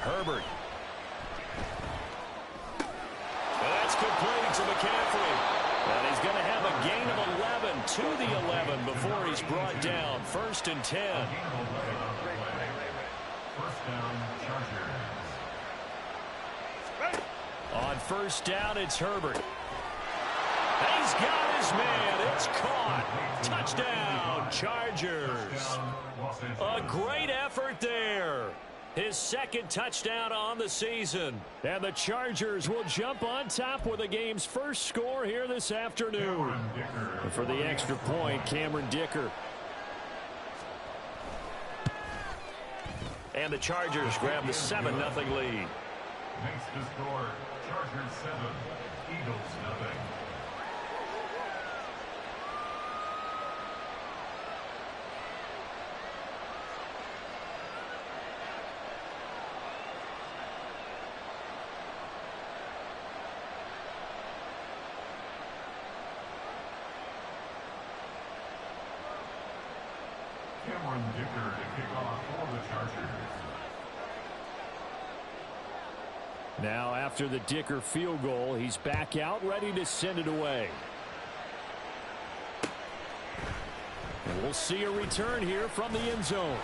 Herbert. That's complete to McCaffrey. And he's going to have a gain of 11 to the 11 before he's brought down. 1st and 10. First down, Chargers. On 1st down, it's Herbert. He's got his man. It's caught. Touchdown, Chargers. A great effort there. His 2nd touchdown on the season. And the Chargers will jump on top with the game's first score here this afternoon. And for the extra point, Cameron Dicker. And the Chargers grab the 7-0 lead. Makes the score Chargers 7, Eagles 0. Cameron Dicker to kick off for the Chargers. Now after the Dicker field goal, he's back out ready to send it away. And we'll see a return here from the end zone.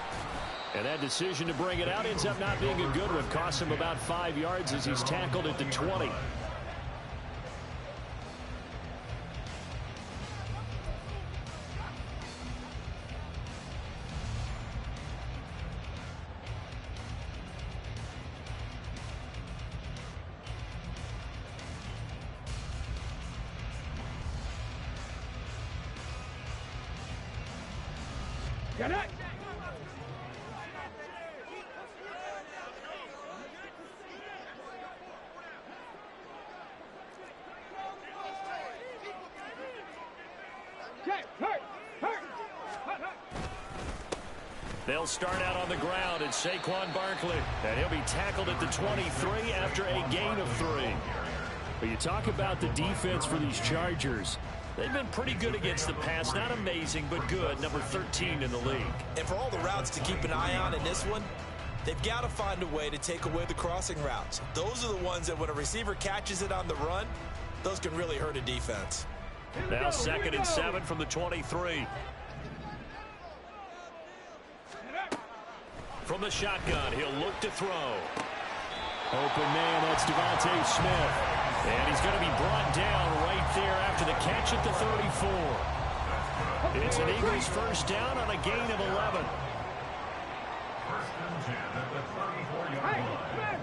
And that decision to bring it out ends up not being a good one. Costs him about 5 yards as he's tackled at the 20. Get it! They'll start out on the ground at Saquon Barkley. And he'll be tackled at the 23 after a gain of 3. But you talk about the defense for these Chargers. They've been pretty good against the pass. Not amazing, but good. Number 13 in the league. And for all the routes to keep an eye on in this one, they've got to find a way to take away the crossing routes. Those are the ones that when a receiver catches it on the run, those can really hurt a defense. Now 2nd and 7 from the 23. From the shotgun, he'll look to throw. Open man, that's Devontae Smith. And he's going to be brought down right there after the catch at the 34. It's an Eagles first down on a gain of 11. First and 10 at the 34-yard line.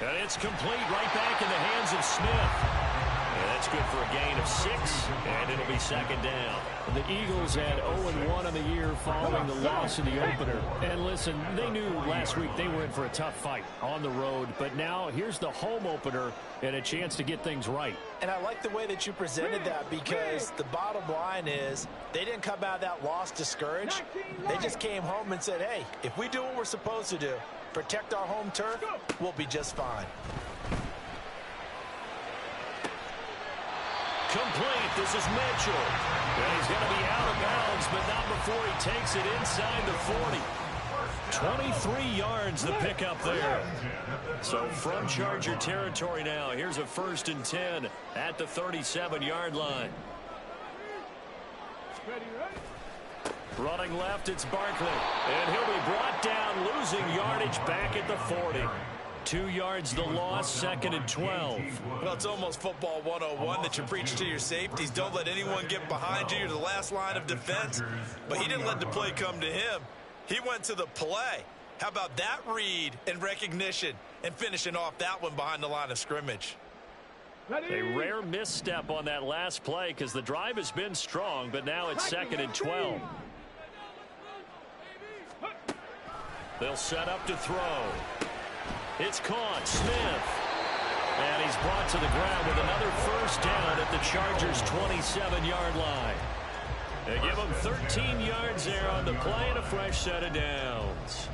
And it's complete right back in the hands of Smith. And that's good for a gain of 6, and it'll be 2nd down. The Eagles had 0-1 on the year following the loss in the opener. And listen, they knew last week they were in for a tough fight on the road. But now here's the home opener and a chance to get things right. And I like the way that you presented that, because the bottom line is they didn't come out of that loss discouraged. They just came home and said, hey, if we do what we're supposed to do, protect our home turf, we'll be just fine. Complete. This is Mitchell. And he's going to be out of bounds, but not before he takes it inside the 40. 23 yards the pickup there. So from Charger territory now, here's a 1st and 10 at the 37-yard line. Running left, it's Barkley. And he'll be brought down, losing yardage back at the 40. 2 yards the loss, 2nd and 12. Well, it's almost football 101 that you preach to your safeties. Don't let anyone get behind you. You're the last line of defense. But he didn't let the play come to him. He went to the play. How about that read and recognition and finishing off that one behind the line of scrimmage? A rare misstep on that last play because the drive has been strong, but now it's 2nd and 12. They'll set up to throw. It's caught. Smith. And he's brought to the ground with another first down at the Chargers' 27-yard line. They give him 13 yards there on the play and a fresh set of downs.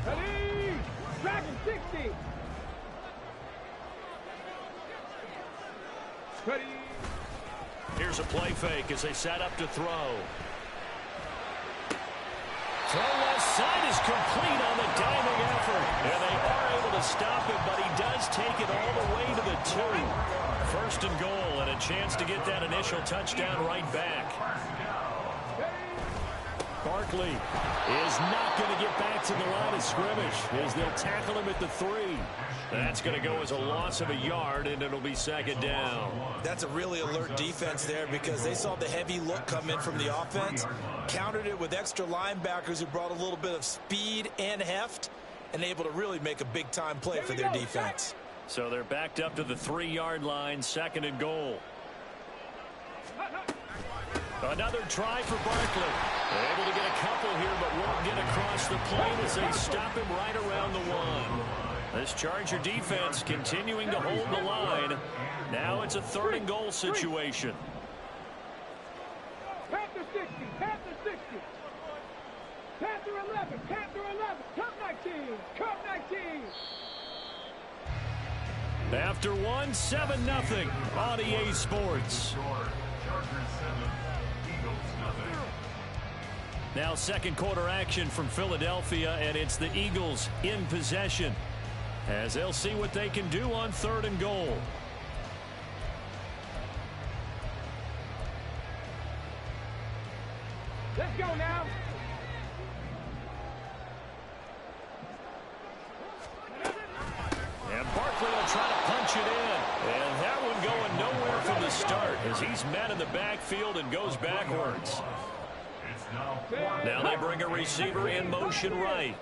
Ready? Dragon 70. Ready. Here's a play fake as they set up to throw. Throw left side is complete on the diving effort. And they are able to stop him, but he does take it all the way to the 2. First and goal, and a chance to get that initial touchdown right back. Barkley is not going to get back to the line of scrimmage as they'll tackle him at the 3. That's going to go as a loss of a yard, and it'll be second down. That's a really alert defense there because they saw the heavy look come in from the offense, countered it with extra linebackers who brought a little bit of speed and heft, and able to really make a big-time play for their defense. So they're backed up to the 3-yard line, second and goal. Another try for Barkley. They're able to get a couple here, but won't get across the plane as they stop him right around the 1. This Charger defense continuing to hold the line. Now it's a third and goal situation. Panther 60, Panther 60. Panther 11, Panther 11. Cup 19, Cup 19. After 1, 7-0 on EA Sports. Now second quarter action from Philadelphia, and it's the Eagles in possession as they'll see what they can do on third and goal. Let's go now. And Barkley will try to punch it in. And that one going nowhere from the start as he's met in the backfield and goes backwards. Now they bring a receiver in motion right.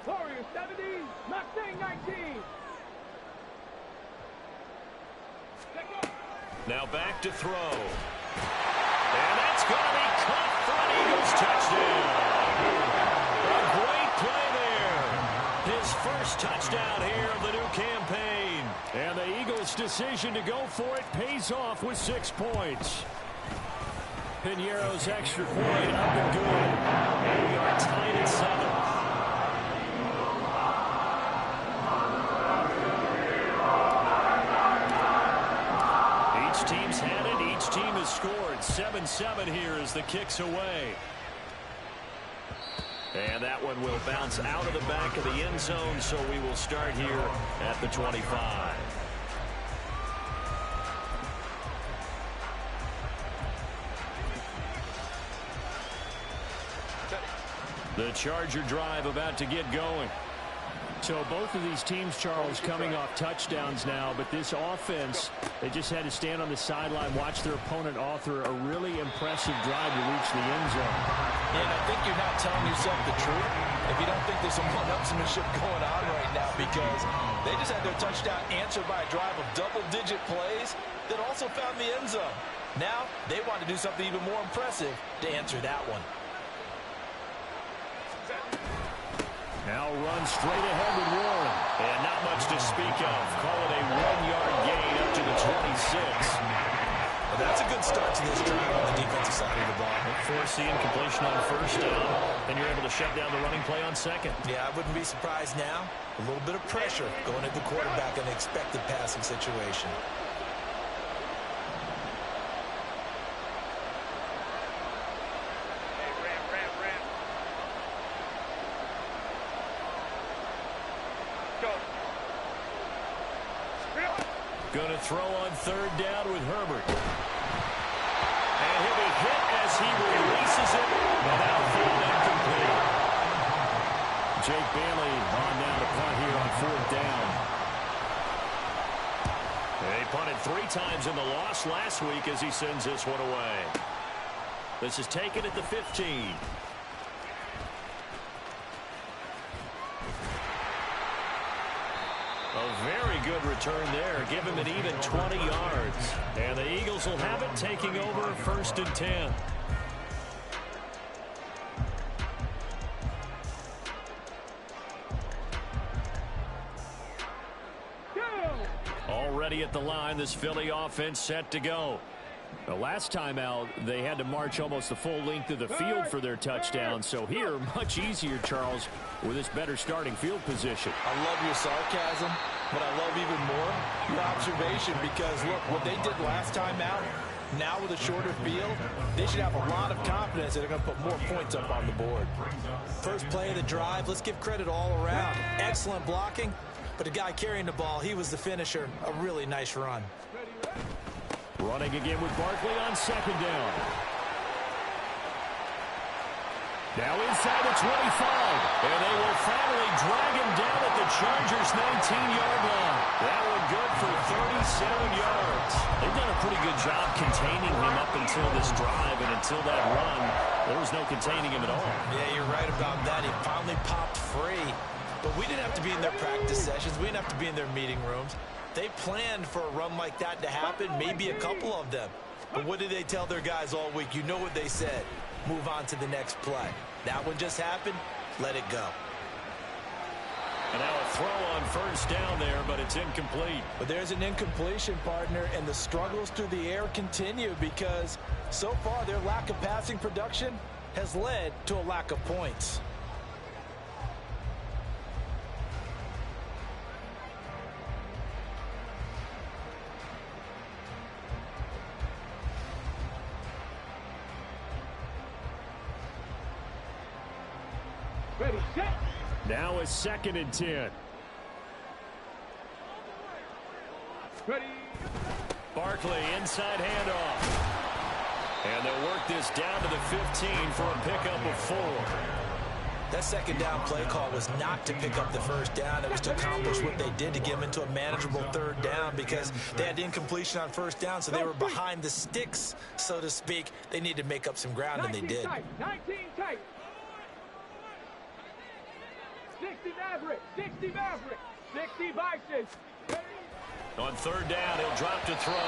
Warriors 70, Mustang 19. Now back to throw. And that's going to be caught for an Eagles touchdown. A great play there. His first touchdown here of the new campaign. And the Eagles' decision to go for it pays off with 6 points. Piñeiro's extra point up and good. And we are tied at 7. Each team's had it. Each team has scored. 7-7 here as the kick's away. And that one will bounce out of the back of the end zone, so we will start here at the 25. The Charger drive about to get going. So both of these teams, Charles, coming off touchdowns now, but this offense, they just had to stand on the sideline, watch their opponent author a really impressive drive to reach the end zone. And I think you're not telling yourself the truth if you don't think there's some one-upsmanship going on right now, because they just had their touchdown answered by a drive of double-digit plays that also found the end zone. Now they want to do something even more impressive to answer that one. Now run straight ahead with Warren. And not much to speak of. Call it a 1-yard gain up to the 26. Well, that's a good start to this drive on the defensive side of the ball. Forcing completion on first down. Then you're able to shut down the running play on second. Yeah, I wouldn't be surprised now. A little bit of pressure going at the quarterback in an expected passing situation. Going to throw on third down with Herbert. And he'll be hit as he releases it. And outfield incomplete. Jake Bailey on down to punt here on fourth down. They punted 3 times in the loss last week as he sends this one away. This is taken at the 15. A very good return there. Give him an even 20 yards. And the Eagles will have it, taking over first and 10. Already at the line, this Philly offense set to go. The last time out, they had to march almost the full length of the field for their touchdown. So here, much easier, Charles, with this better starting field position. I love your sarcasm, but I love even more your observation because, look, what they did last time out, now with a shorter field, they should have a lot of confidence that they're going to put more points up on the board. First play of the drive, let's give credit all around. Excellent blocking, but the guy carrying the ball, he was the finisher. A really nice run. Running again with Barkley on second down. Now inside the 25. And they will finally drag him down at the Chargers' 19-yard line. That one good for 37 yards. They've done a pretty good job containing him up until this drive, and until that run, there was no containing him at all. Yeah, you're right about that. He finally popped free. But we didn't have to be in their practice sessions. We didn't have to be in their meeting rooms. They planned for a run like that to happen, maybe a couple of them. But what did they tell their guys all week? You know what they said. Move on to the next play. That one just happened. Let it go. And now a throw on first down there, but it's incomplete. But there's an incompletion, partner, and the struggles through the air continue because so far their lack of passing production has led to a lack of points. Ready, set. Now a 2nd and 10. Ready. Barkley inside handoff. And they'll work this down to the 15 for a pickup of 4. That second down play call was not to pick up the first down. It was to accomplish what they did to get them into a manageable third down because they had incompletion on first down, so they were behind the sticks, so to speak. They needed to make up some ground, and they did. 19 tight. 60 Maverick, 60 Maverick, 60 Bison. On third down, he'll drop to throw. He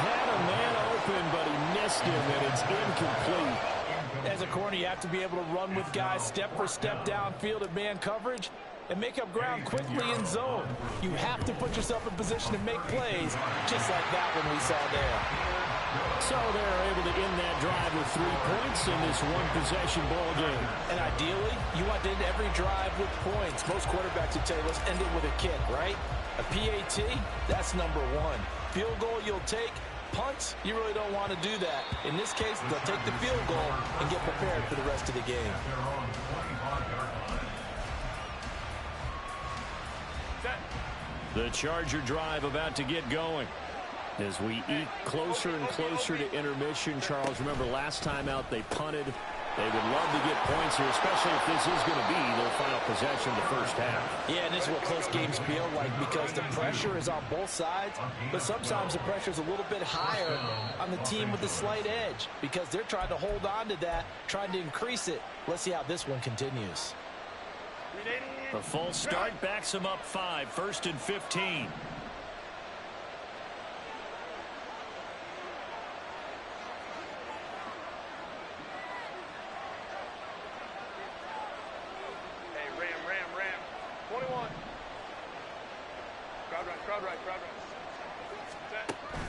had a man open, but he missed him, and it's incomplete. As a corner, you have to be able to run with guys step for step downfield at man coverage and make up ground quickly in zone. You have to put yourself in position to make plays, just like that one we saw there. So they're able to end that drive with 3 points in this one-possession ball game. And ideally, you want to end every drive with points. Most quarterbacks would tell you, let's end it with a kick, right? A PAT, that's number 1. Field goal you'll take. Punts, you really don't want to do that. In this case, they'll take the field goal and get prepared for the rest of the game. The Charger drive about to get going. As we eke closer and closer to intermission, Charles, remember last time out they punted. They would love to get points here, especially if this is going to be their final possession of the first half. Yeah, and this is what close games feel like because the pressure is on both sides, but sometimes the pressure is a little bit higher on the team with the slight edge because they're trying to hold on to that, trying to increase it. Let's see how this one continues. The false start backs them up 5, 1st and 15.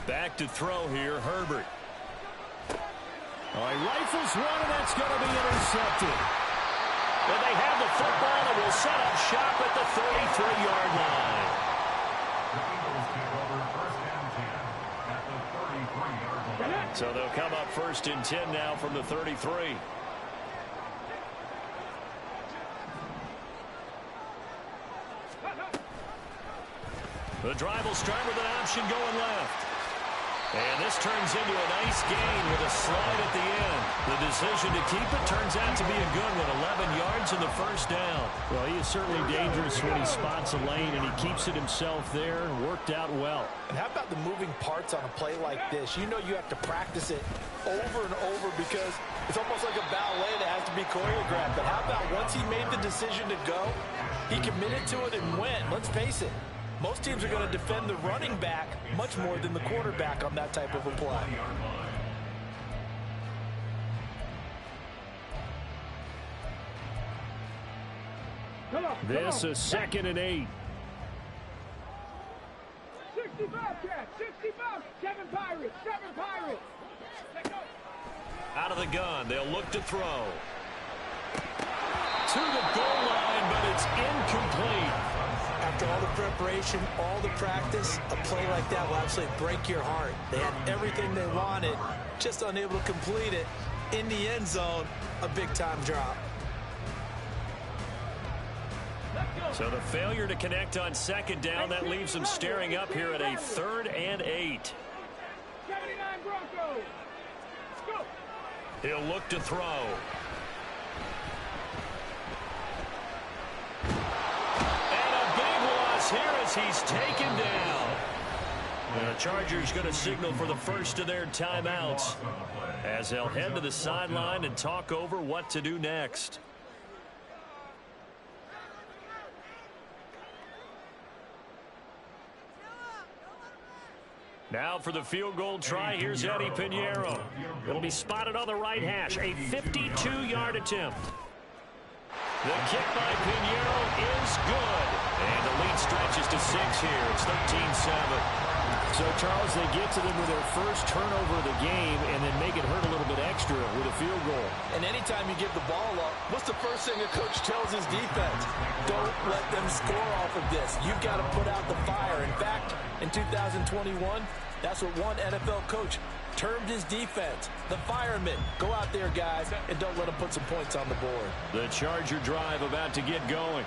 Back to throw here, Herbert. He rifles one, and that's going to be intercepted. And they have the football and will set up shop at the 33-yard line. So they'll come up 1st and 10 now from the 33. The drive will start with an option going left. And this turns into a nice gain with a slide at the end. The decision to keep it turns out to be a good one. 11 yards in the first down. Well, he is certainly dangerous when he spots a lane, and he keeps it himself there. Worked out well. And how about the moving parts on a play like this? You know you have to practice it over and over because it's almost like a ballet that has to be choreographed. But how about once he made the decision to go, he committed to it and went. Let's face it. Most teams are going to defend the running back much more than the quarterback on that type of a play. This is 2nd and 8. 65 catch. 60 bucks. 7 Pirates. 7 Pirates. Out of the gun, they'll look to throw. To the goal line, but it's incomplete. After all the preparation, all the practice, a play like that will absolutely break your heart. They had everything they wanted, just unable to complete it. In the end zone, a big-time drop. So the failure to connect on second down, that leaves them staring up here at a 3rd and 8. 79 Broncos. Go. He'll look to throw. And a big loss here as he's taken down. And the Chargers going to signal for the first of their timeouts as they'll head to the sideline and talk over what to do next. Now for the field goal try, here's Eddie Pinheiro. It'll be spotted on the right hash, a 52-yard attempt. The kick by Pinheiro is good. And the lead stretches to 6 here. It's 13-7. So, Charles, they get to them with their first turnover of the game and then make it hurt a little bit extra with a field goal. And anytime you give the ball up, what's the first thing a coach tells his defense? Don't let them score off of this. You've got to put out the fire. In fact, in 2021, that's what one NFL coach termed his defense. The firemen. Go out there, guys, and don't let them put some points on the board. The Charger drive about to get going.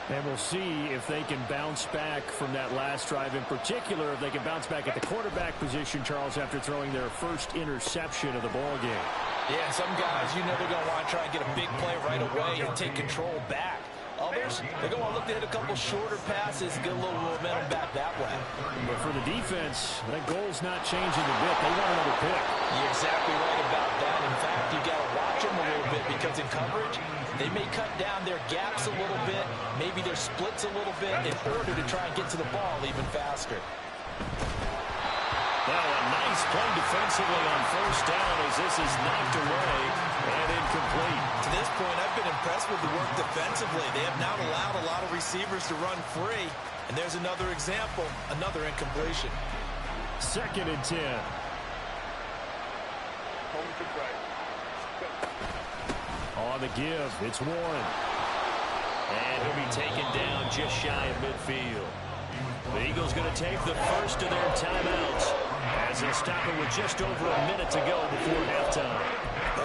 And we'll see if they can bounce back from that last drive. In particular, if they can bounce back at the quarterback position, Charles, after throwing their first interception of the ball game. Yeah, some guys, you know they're going to want to try and get a big play right away and take control back. Others, they're going to look to hit a couple shorter passes, get a little momentum back that way. But for the defense, that goal's not changing a bit. They want another pick. You're exactly right about that. In fact, you got to watch them a little bit because in coverage, they may cut down their gaps a little bit, maybe their splits a little bit in order to try and get to the ball even faster. Well, a nice play defensively on first down as this is knocked away and incomplete. To this point, I've been impressed with the work defensively. They have not allowed a lot of receivers to run free. And there's another example, another incompletion. 2nd and 10. On the give, it's Warren. And he'll be taken down just shy of midfield. The Eagles going to take the first of their timeouts as they'll stop it with just over a minute to go before halftime.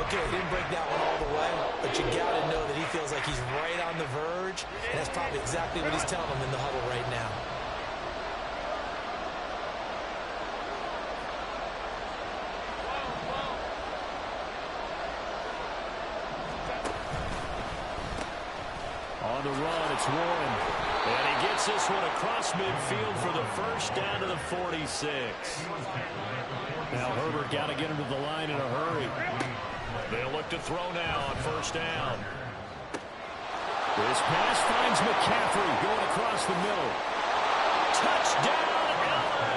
Okay, he didn't break that one all the way, but you got to know that he feels like he's right on the verge, and that's probably exactly what he's telling them in the huddle right now. On the run, it's Warren. And he gets this one across midfield for the first down to the 46. Now Herbert got to get him to the line in a hurry. They'll look to throw now on first down. This pass finds McCaffrey going across the middle. Touchdown, LA!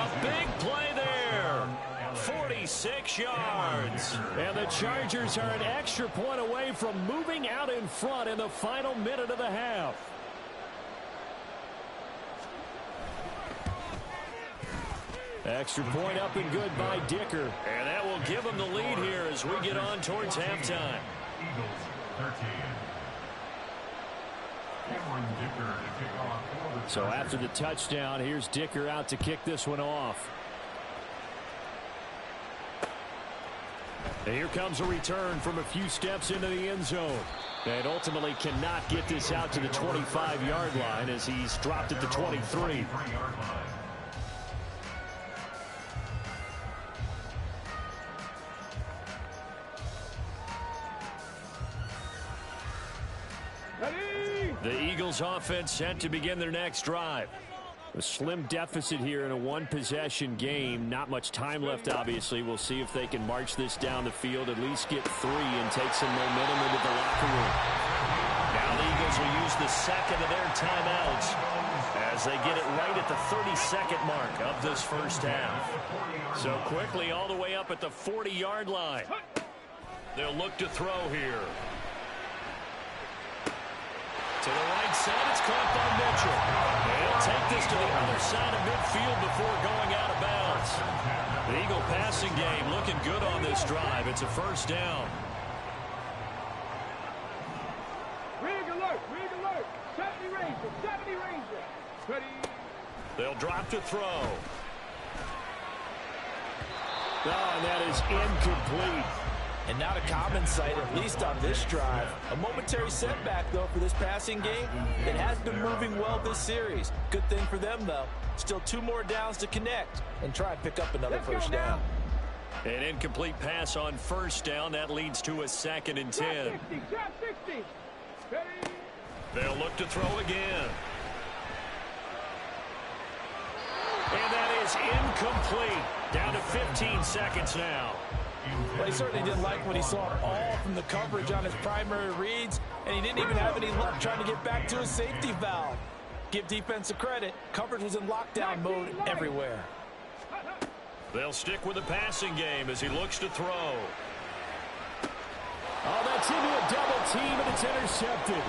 A big play there. 46 yards. And the Chargers are an extra point away from moving out in front in the final minute of the half. Extra point up and good by Dicker. And that will give them the lead here as we get on towards halftime. Eagles 13. Cameron Dicker to kick off for the So Chargers. after the touchdown, here's Dicker out to kick this one off. And here comes a return from a few steps into the end zone. And ultimately cannot get this out to the 25-yard line as he's dropped at the 23. The Eagles offense set to begin their next drive. A slim deficit here in a one-possession game. Not much time left, obviously. We'll see if they can march this down the field, at least get 3 and take some momentum into the locker room. Now the Eagles will use the second of their timeouts as they get it right at the 32nd mark of this first half. So quickly all the way up at the 40-yard line. They'll look to throw here. To the right side, it's caught by Mitchell. He'll take this to the other side of midfield before going out of bounds. The Eagle passing game looking good on this drive. It's a first down. Rig alert, rig alert. 70 Ranger, 70 Ranger. Ready. They'll drop to throw. Oh, and that is incomplete. And not a common sight, at least on this drive. A momentary setback, though, for this passing game. It has been moving well this series. Good thing for them, though. Still 2 more downs to connect and try and pick up another first down. An incomplete pass on first down. That leads to a 2nd and 10. Trap 60, trap 60. Ready. They'll look to throw again. And that is incomplete. Down to 15 seconds now. Well, he certainly didn't like what he saw all from the coverage on his primary reads, and he didn't even have any luck trying to get back to his safety valve. Give defensive credit. Coverage was in lockdown mode everywhere. They'll stick with the passing game as he looks to throw. Oh, that's into a double team, and it's intercepted.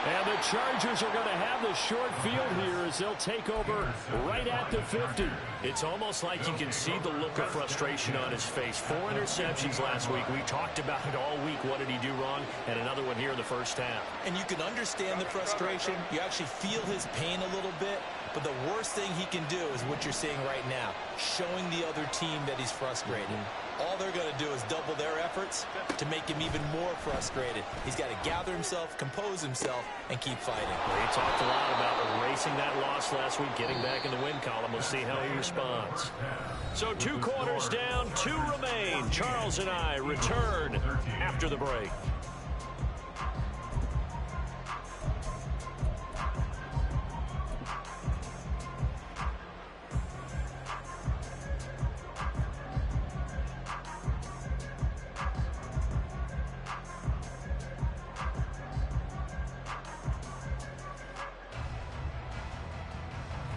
And the Chargers are going to have the short field here as they'll take over right at the 50. It's almost like you can see the look of frustration on his face. 4 interceptions last week. We talked about it all week. What did he do wrong? And another one here in the first half. And you can understand the frustration. You actually feel his pain a little bit. But the worst thing he can do is what you're seeing right now, showing the other team that he's frustrated. All they're going to do is double their efforts to make him even more frustrated. He's got to gather himself, compose himself, and keep fighting. He talked a lot about erasing that loss last week, getting back in the win column. We'll see how he responds. So 2 quarters down, 2 remain. Charles and I return after the break.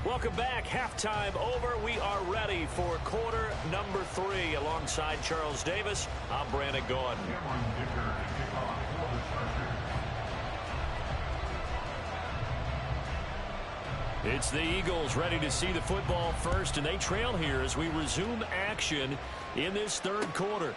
Welcome back. Halftime over. We are ready for quarter number 3. Alongside Charles Davis, I'm Brandon Gaudin. It's the Eagles ready to see the football first, and they trail here as we resume action in this 3rd quarter.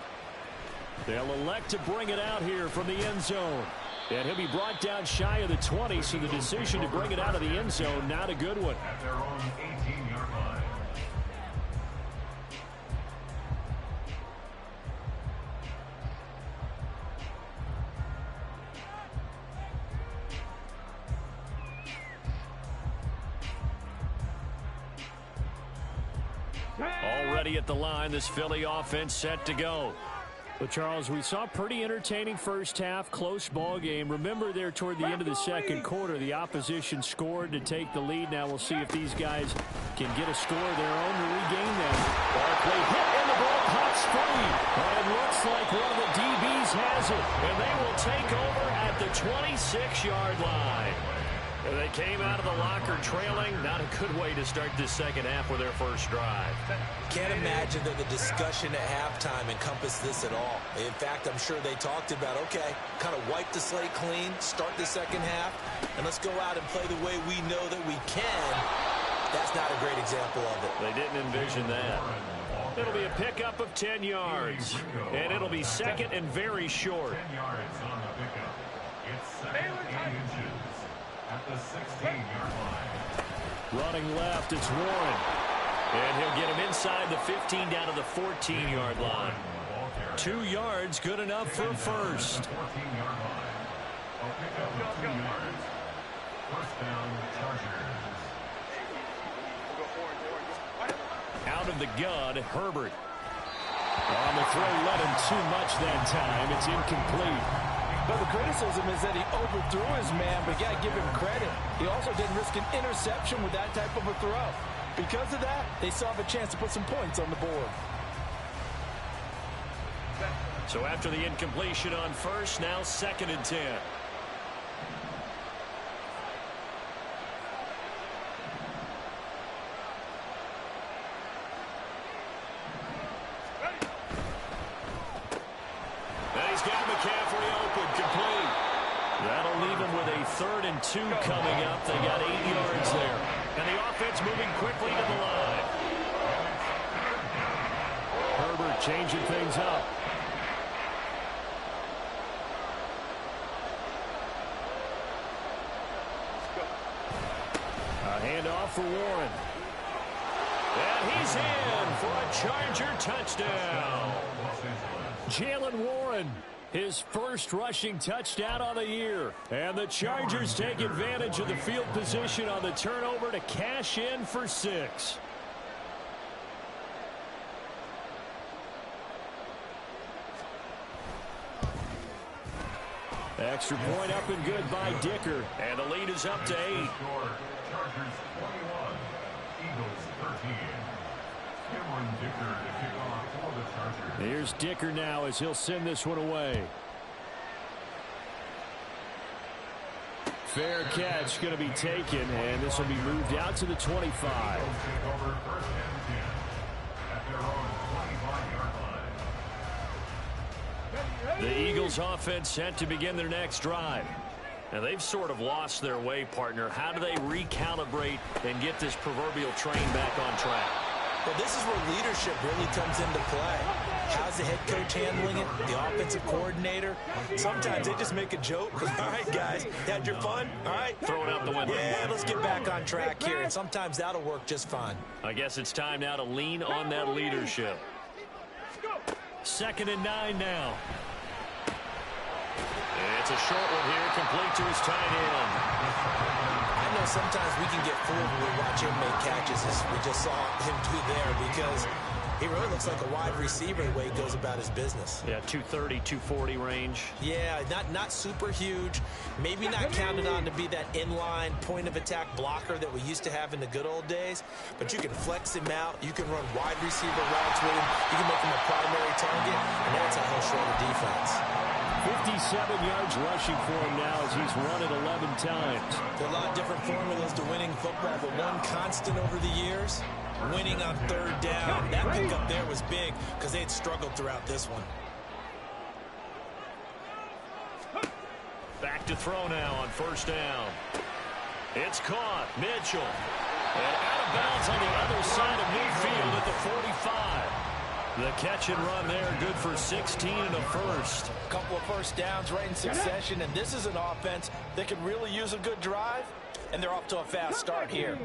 They'll elect to bring it out here from the end zone. And he'll be brought down shy of the 20, so the decision to bring it out of the end zone, not a good one. At their own 18-yard line. Already at the line, this Philly offense set to go. Well, Charles, we saw a pretty entertaining first half, close ball game. Remember there toward the end of the 2nd quarter, the opposition scored to take the lead. Now we'll see if these guys can get a score of their own to regain them. Barkley hit and the ball pops free. And it looks like one of the DBs has it. And they will take over at the 26-yard line. And they came out of the locker trailing. Not a good way to start this 2nd half with their first drive. Can't imagine that the discussion at halftime encompassed this at all. In fact, I'm sure they talked about, okay, kind of wipe the slate clean, start the 2nd half, and let's go out and play the way we know that we can. That's not a great example of it. They didn't envision that. It'll be a pickup of 10 yards, and it'll be 2nd and very short. 10 yards on the pickup. It's 2nd and inches at the 16-yard line. Running left, it's Warren. And he'll get him inside the 15 down to the 14-yard line. 2 yards, good enough for a first. 14-yard line. A pickup of 2 yards. First down, Chargers. Out of the gun, Herbert. On the throw, let him too much that time. It's incomplete. But the criticism is that he overthrew his man, but you got to give him credit. He also didn't risk an interception with that type of a throw. Because of that, they still have a chance to put some points on the board. So after the incompletion on first, now 2nd and 10. And he's got McCaffrey open, complete. That'll leave them with a 3rd and 2 coming up. They got 8 yards there. And the offense moving quickly to the line. Herbert changing things up. A handoff for Warren. And he's in for a Charger touchdown. Jaylen Warren, his first rushing touchdown of the year. And the Chargers take advantage of the field position on the turnover to cash in for 6. Extra point up and good by Dicker. And the lead is up to 8. Chargers 21, Eagles 13. Cameron Dicker to kick off for the Chargers. Here's Dicker now as he'll send this one away. Fair catch going to be taken, and this will be moved out to the 25. The Eagles offense set to begin their next drive. Now they've sort of lost their way, partner. How do they recalibrate and get this proverbial train back on track? Well, this is where leadership really comes into play. How's the head coach handling it? The offensive coordinator? Sometimes they just make a joke. All right, guys, had your fun? All right. Throw it out the window. Yeah, let's get back on track here. And sometimes that'll work just fine. I guess it's time now to lean on that leadership. 2nd and 9 now. It's a short one here, complete to his tight end. I know sometimes we can get fooled when we watch him make catches, as we just saw him do there, because he really looks like a wide receiver the way he goes about his business. Yeah, 230, 240 range. Yeah, not super huge. Maybe not counted on to be that inline point-of-attack blocker that we used to have in the good old days, but you can flex him out. You can run wide receiver routes with him. You can make him a primary target, and that's how he'll show the defense. 57 yards rushing for him now as he's run it 11 times. There are a lot of different formulas to winning football, but one constant over the years, winning on 3rd down. That pickup there was big because they had struggled throughout this one. Back to throw now on 1st down. It's caught. Mitchell. And out of bounds on the other side of midfield at the 45. The catch and run there, good for 16 and a first. A couple of first downs right in succession, and this is an offense that could really use a good drive, and they're off to a fast start here.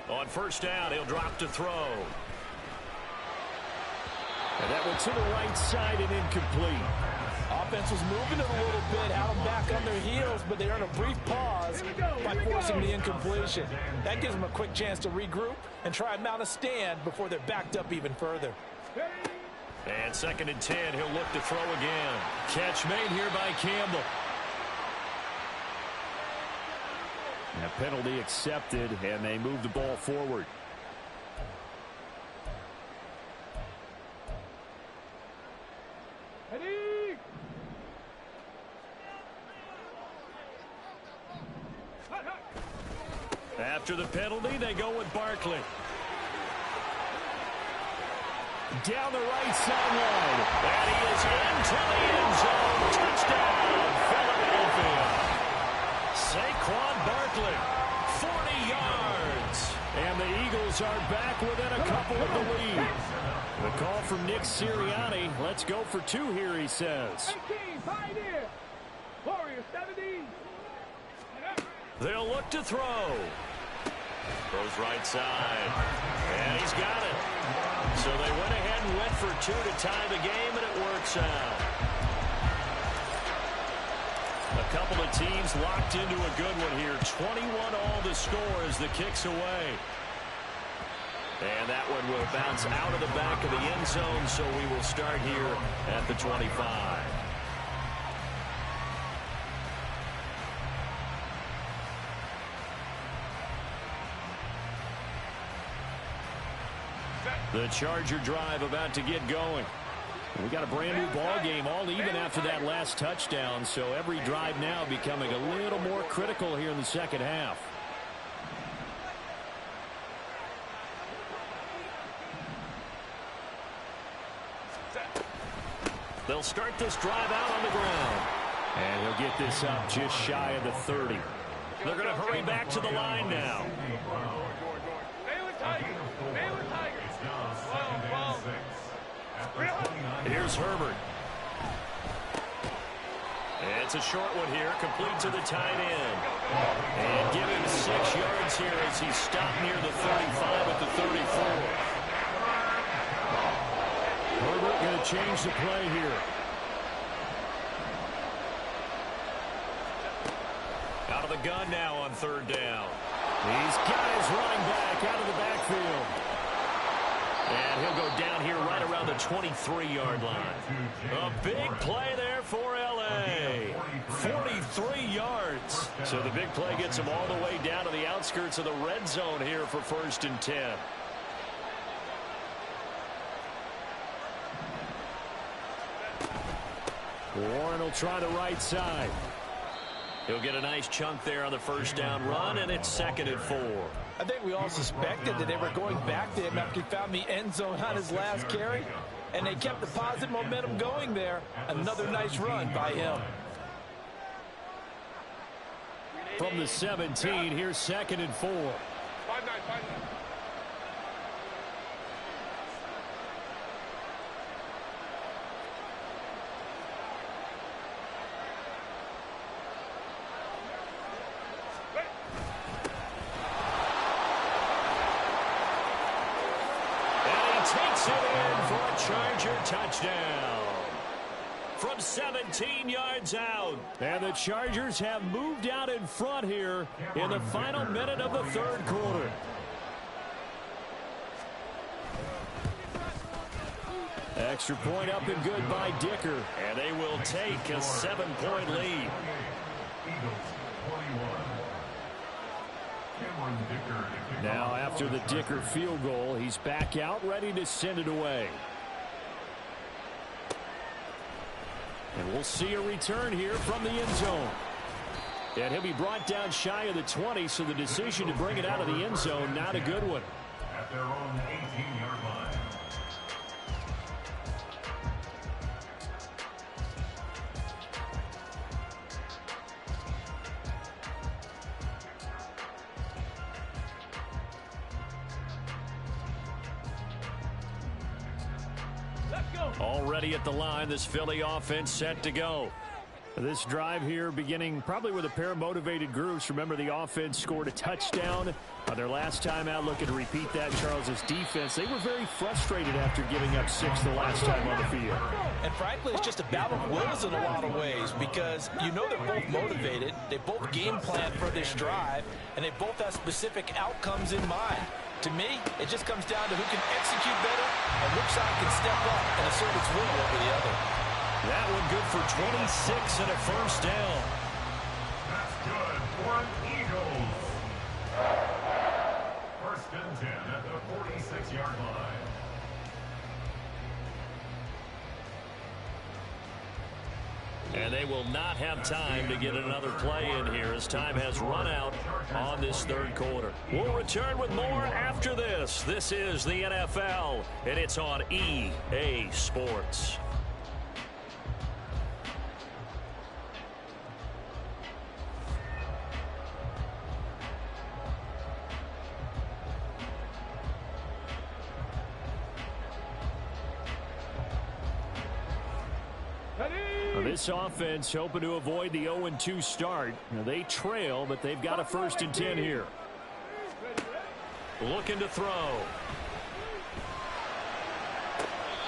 On 1st down, he'll drop to throw. And that went to the right side and incomplete. Offense was moving it a little bit, had them back on their heels, but they earned a brief pause by forcing the incompletion. That gives them a quick chance to regroup and try and mount a stand before they're backed up even further. And 2nd and 10, he'll look to throw again. Catch made here by Campbell. And a penalty accepted, and they move the ball forward. After the penalty, they go with Barkley. Down the right sideline. And he is into the end zone. Touchdown, Philadelphia. Saquon Barkley, 40 yards. And the Eagles are back within a couple of the lead. The call from Nick Sirianni. Let's go for 2 here, he says. 18, Pioneer. Warriors 17. They'll look to throw. Throws right side. And he's got it. So they went ahead and went for 2 to tie the game, and it works out. A couple of teams locked into a good one here. 21 all the score as the kick's away. And that one will bounce out of the back of the end zone, so we will start here at the 25. The Charger drive about to get going. We got a brand new ball game, all even after that last touchdown, so every drive now becoming a little more critical here in the 2nd half. They'll start this drive out on the ground. And he'll get this up just shy of the 30. They're going to hurry back to the line now. Here's Herbert. It's a short one here, complete to the tight end. And give him 6 yards here as he stopped near the 35 at the 34. Herbert going to change the play here. Out of the gun now on 3rd down. He's got his running back out of the backfield. And he'll go down here right around the 23-yard line. A big play there for L.A. 43 yards. So the big play gets him all the way down to the outskirts of the red zone here for 1st and 10. Warren will try the right side. He'll get a nice chunk there on the 1st down run, and it's 2nd and 4. I think we all suspected that they were going back to him after he found the end zone on his last carry, and they kept the positive momentum going there. Another nice run by him. From the 17, here's 2nd and 4. 5-9, 5-9. Takes it in for a Charger touchdown. From 17 yards out. And the Chargers have moved out in front here in the final minute of the 3rd quarter. Extra point up and good by Dicker. And they will take a 7-point lead. Now after the Dicker field goal, he's back out ready to send it away. And we'll see a return here from the end zone. And he'll be brought down shy of the 20, so the decision to bring it out of the end zone, not a good one. At their own 18-yard line. Already at the line, this Philly offense set to go. This drive here beginning probably with a pair of motivated groups. Remember, the offense scored a touchdown on their last time out. Looking to repeat that. Charles's defense, they were very frustrated after giving up 6 the last time on the field. And frankly, it's just a battle of wills in a lot of ways, because you know they're both motivated. They both game plan for this drive, and they both have specific outcomes in mind. To me, it just comes down to who can execute better and which side can step up and assert its will over the other. That one good for 26 and a 1st down. That's good for Eagles. 1st and 10 at the 46-yard line. And they will not have time to get another play in here as time has run out on this 3rd quarter. We'll return with more after this. This is the NFL, and it's on EA Sports. This offense hoping to avoid the 0-2 start. Now, they trail, but they've got a 1st and 10 here. Looking to throw.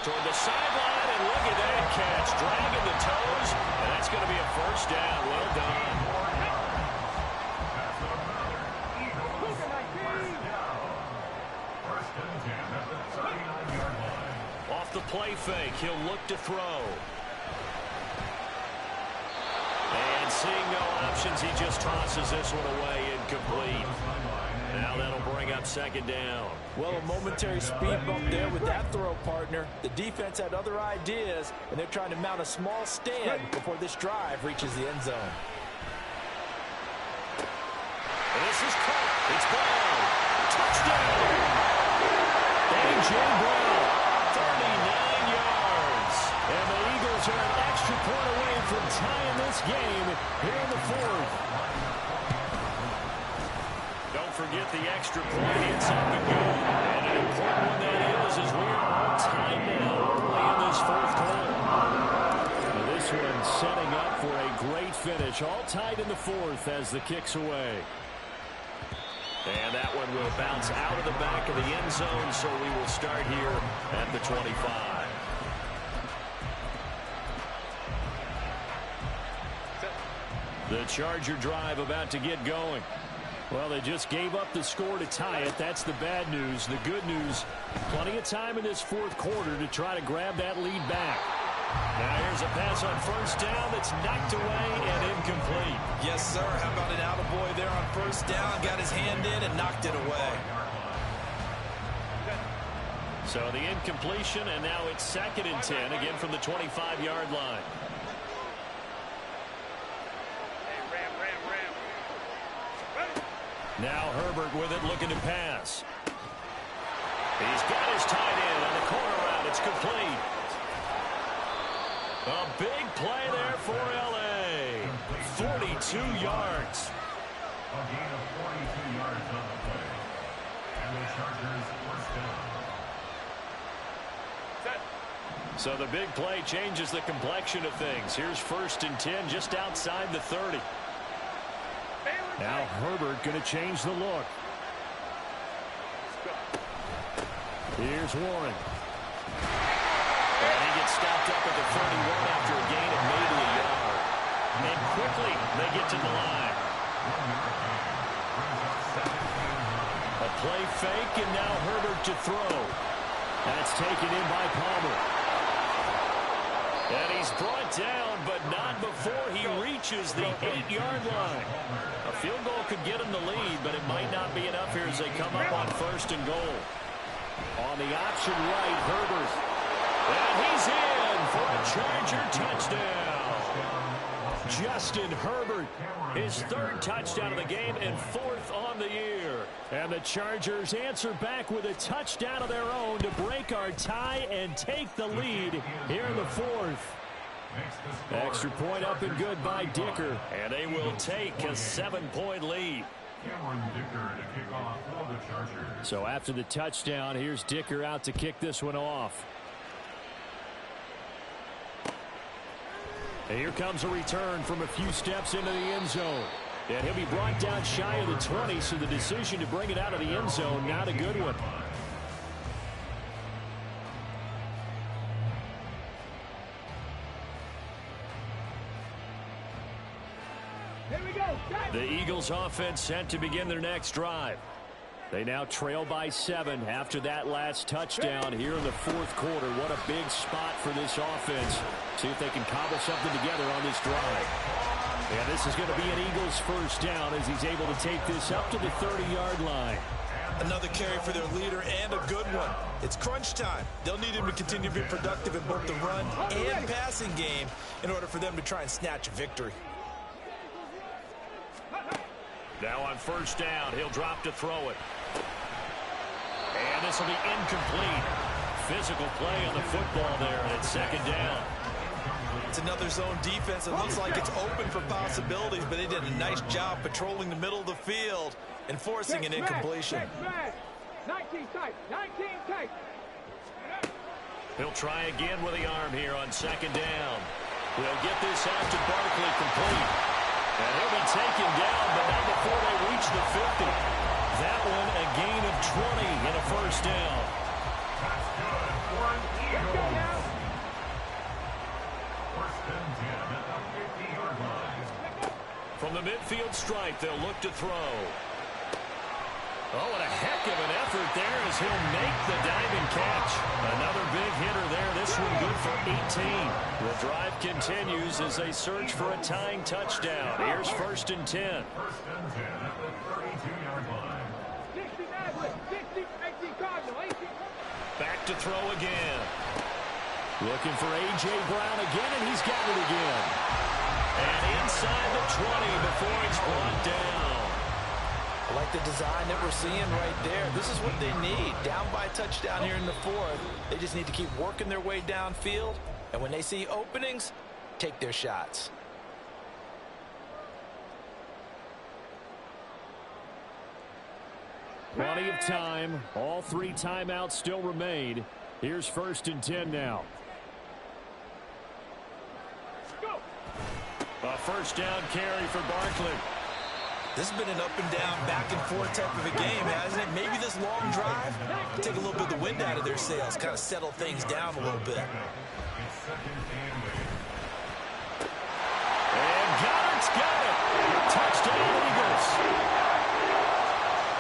Toward the sideline, and look at that catch. Dragging the toes, and that's going to be a 1st down. Well done. First and 10 at the 39-yard line. Off the play fake, he'll look to throw. And seeing no options, he just tosses this one away incomplete. Now that'll bring up 2nd down. Well, a momentary speed bump there with that throw, partner. The defense had other ideas, and they're trying to mount a small stand before this drive reaches the end zone. And this is caught. It's Brown. Touchdown. A.J. Brown, 39 yards. And the Eagles Eagles are an extra point away from tying this game here in the fourth. Don't forget the extra point. It's up and good. And an important one that is as we are all tied now early in this fourth quarter. Now this one setting up for a great finish. All tied in the fourth as the kick's away. And that one will bounce out of the back of the end zone, so we will start here at the 25. The Charger drive about to get going. Well, they just gave up the score to tie it. That's the bad news. The good news, plenty of time in this fourth quarter to try to grab that lead back. Now here's a pass on first down that's knocked away and incomplete. Yes, sir. How about an attaboy there on first down? Got his hand in and knocked it away. So the incompletion, and now it's 2nd and 10, again from the 25-yard line. Now Herbert with it, looking to pass. He's got his tight end on the corner route. It's complete. A big play there for L.A. 42 yards. A gain of 42 yards on the play. And the Chargers first down. So the big play changes the complexion of things. Here's 1st and 10 just outside the 30. Now Herbert going to change the look. Here's Warren. And he gets stopped up at the 31 after a gain of maybe a yard. And quickly they get to the line. A play fake, and now Herbert to throw. That's taken in by Palmer. And he's brought down, but not before he reaches the 8-yard line. A field goal could get him the lead, but it might not be enough here as they come up on 1st and goal. On the option right, Herbert. And he's in for a Charger touchdown. Justin Herbert, his 3rd touchdown of the game and 4th on the year. And the Chargers answer back with a touchdown of their own to break our tie and take the lead here in the 4th. Extra point up and good by Dicker. And they will take a 7-point lead. Cameron Dicker to kick off for the Chargers. So after the touchdown, here's Dicker out to kick this one off. And here comes a return from a few steps into the end zone. And he'll be brought down shy of the 20, so the decision to bring it out of the end zone, not a good one. Here we go. The Eagles offense set to begin their next drive. They now trail by 7 after that last touchdown here in the 4th quarter. What a big spot for this offense. See if they can cobble something together on this drive. And this is going to be an Eagles first down as he's able to take this up to the 30-yard line. Another carry for their leader and a good one. It's crunch time. They'll need him to continue to be productive in both the run and passing game in order for them to try and snatch a victory. Now on first down, he'll drop to throw it. And this will be incomplete. Physical play on the football there, and it's 2nd down. It's another zone defense. It looks like it's open for possibilities, but they did a nice job patrolling the middle of the field and forcing an incompletion. 19 tight. 19 tight. He'll try again with the arm here on 2nd down. He'll get this out to Barkley complete. And he'll be taken down, but not before they reach the 50. That one a gain of 20 and a first down. That's good for an Eagle. First and 10 at the 50-yard line. From the midfield stripe, they'll look to throw. Oh, and a heck of an effort there as he'll make the diving catch. Another big hitter there. This one good for 18. The drive continues as they search for a tying touchdown. Here's 1st and 10. First and 10 at the 32-yard line. 60, 18 Cardinal, 18. Back to throw again. Looking for A.J. Brown again, and he's got it again. And inside the 20 before it's brought down. I like the design that we're seeing right there. This is what they need. Down by a touchdown here in the 4th. They just need to keep working their way downfield And when they see openings, take their shots. Plenty of time. All 3 timeouts still remain. Here's 1st and 10 now. A first down carry for Barkley. This has been an up and down, back and forth type of a game, hasn't it? Maybe this long drive take a little bit of the wind out of their sails, kind of settle things down a little bit. And Goddard's got it. Touchdown, Eagles.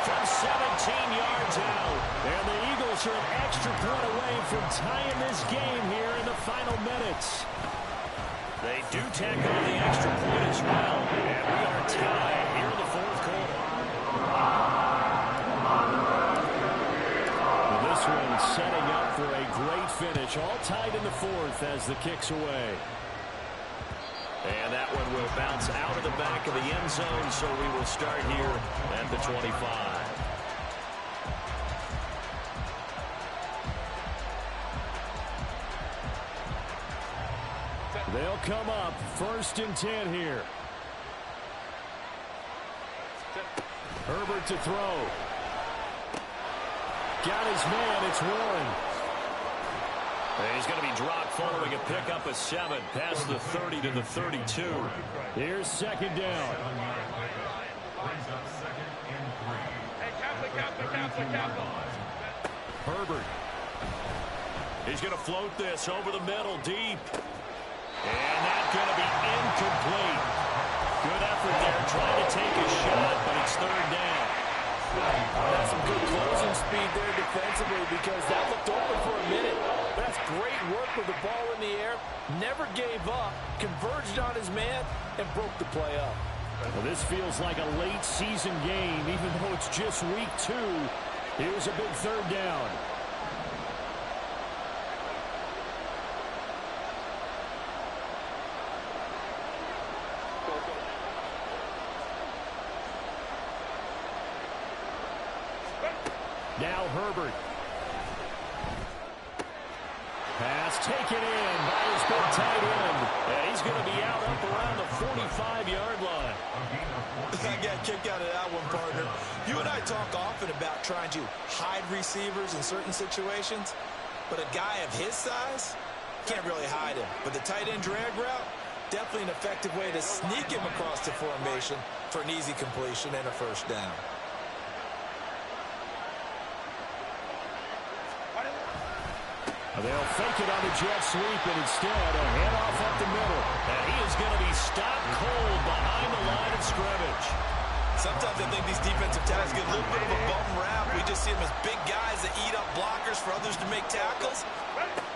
From 17 yards out. And the Eagles are an extra point away from tying this game here in the final minutes. They do tack on the extra point as well. And we are tied here in the 4th quarter. Well, this one setting up for a great finish. All tied in the 4th as the kick's away. And that one will bounce out of the back of the end zone, so we will start here at the 25. They'll come up 1st and 10 here. Herbert to throw. Got his man. It's Warren. And he's going to be dropped following a pickup of 7 past the 30 to the 32. Here's 2nd down. Herbert. He's going to float this over the middle deep. And that's going to be incomplete. Good effort there trying to take a shot, but it's 3rd down. That's some good closing speed there defensively because that looked open for a minute. That's great work with the ball in the air. Never gave up, converged on his man, and broke the play up. Well, this feels like a late season game, even though it's just week 2. It was a big 3rd down. Now Herbert. Pass taken in by his big tight end. And he's going to be out up around the 45-yard line. I got a kick out of that one, partner. You and I talk often about trying to hide receivers in certain situations, but a guy of his size can't really hide him. But the tight end drag route, definitely an effective way to sneak him across the formation for an easy completion and a 1st down. They'll fake it on the jet sweep, and instead a handoff up the middle. And he is going to be stopped cold behind the line of scrimmage. Sometimes I think these defensive tackles get a little bit of a bum rap. We just see them as big guys that eat up blockers for others to make tackles.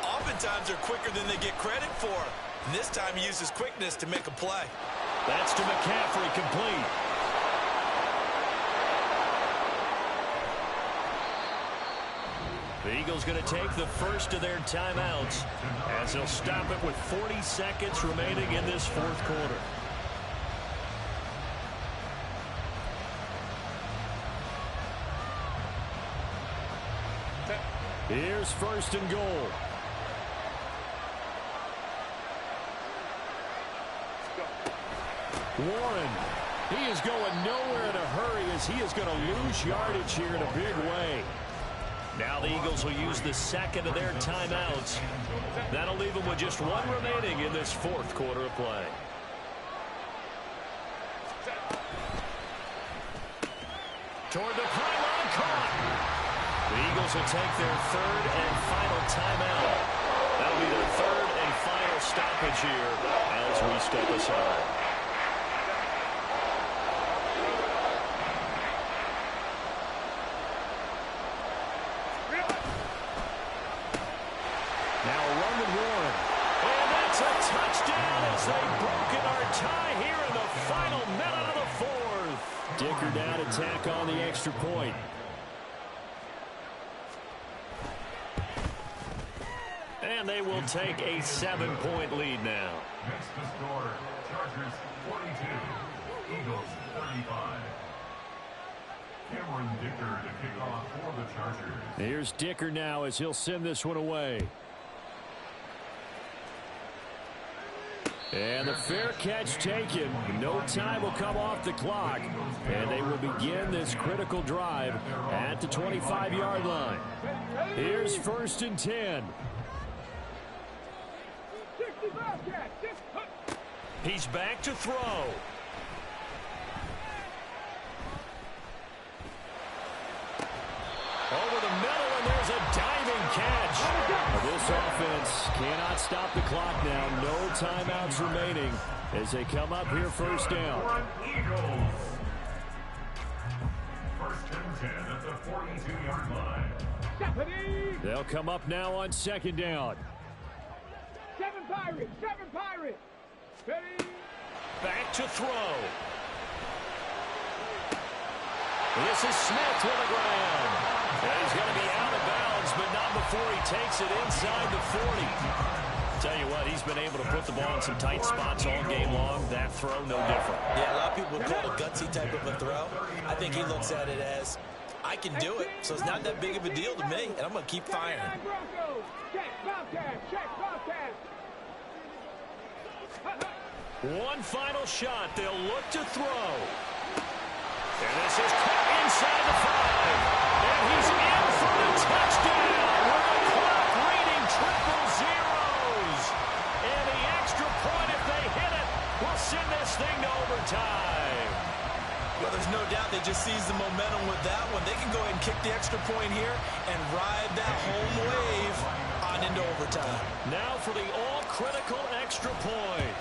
Oftentimes they're quicker than they get credit for. And this time he uses quickness to make a play. That's to McCaffrey, complete. The Eagles going to take the first of their timeouts as they'll stop it with 40 seconds remaining in this 4th quarter. Here's 1st and goal. Warren. He is going nowhere in a hurry as he is going to lose yardage here in a big way. Now the Eagles will use the 2nd of their timeouts. That'll leave them with just 1 remaining in this 4th quarter of play. Toward the pylon, caught. The Eagles will take their 3rd and final timeout. That'll be their 3rd and final stoppage here as we step aside. They've broken our tie here in the final minute of the 4th. Dicker now to tack on the extra point. And they will take a 7-point lead now. Next to score, Chargers 42, Eagles 35. Cameron Dicker to kick off for the Chargers. Here's Dicker now as he'll send this one away. And the fair catch taken. No time will come off the clock. And they will begin this critical drive at the 25-yard line. Here's 1st and 10. He's back to throw. Over the middle, and there's a diving catch. This offense cannot stop the clock now. No timeouts remaining as they come up here 1st down. Eagles. 1st and 10 at the 42-yard line. They'll come up now on 2nd down. 7 Pirates. 7 Pirates. Ready. Back to throw. This is Smith with a grab. And he's going to be out of bounds, but not before he takes it inside the 40. Tell you what, he's been able to put the ball in some tight spots all game long. That throw, no different. Yeah, a lot of people would call it a gutsy type of a throw. I think he looks at it as, I can do it, so it's not that big of a deal to me, and I'm going to keep firing. Check, Bobcat. Check, Bobcat. One final shot. They'll look to throw. And this is cut inside the 5. And he's in for the touchdown with the clock reading triple zeros. And the extra point, if they hit it, will send this thing to overtime. Well, there's no doubt they just seized the momentum with that one. They can go ahead and kick the extra point here and ride that home wave on into overtime. Now for the all-critical extra point.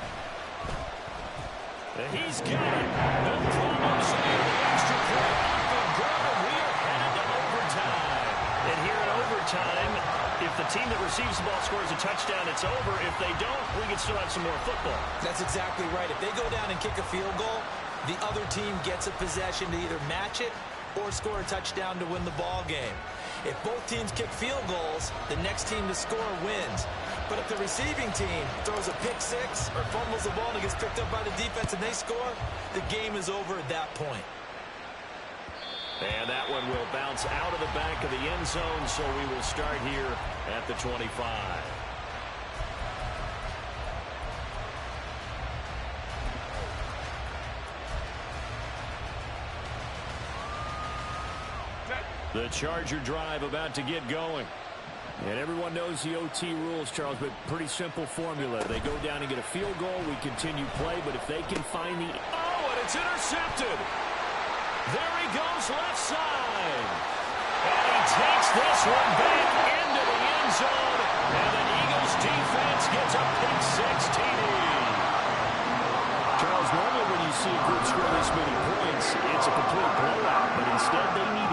He's got it. No problems here. The extra point up and good. We are headed to overtime. And here in overtime, if the team that receives the ball scores a touchdown, it's over. If they don't, we can still have some more football. That's exactly right. If they go down and kick a field goal, the other team gets a possession to either match it or score a touchdown to win the ball game. If both teams kick field goals, the next team to score wins. But if the receiving team throws a pick six or fumbles the ball and it gets picked up by the defense and they score, the game is over at that point. And that one will bounce out of the back of the end zone, so we will start here at the 25. The Charger drive about to get going. And everyone knows the OT rules, Charles, but pretty simple formula. They go down and get a field goal, we continue play, but if they can find the... Oh, and it's intercepted! There he goes left side. And he takes this one back into the end zone, and the Eagles defense gets a pick 6 TD. Charles, normally when you see a group score this many points, it's a complete blowout, but instead they need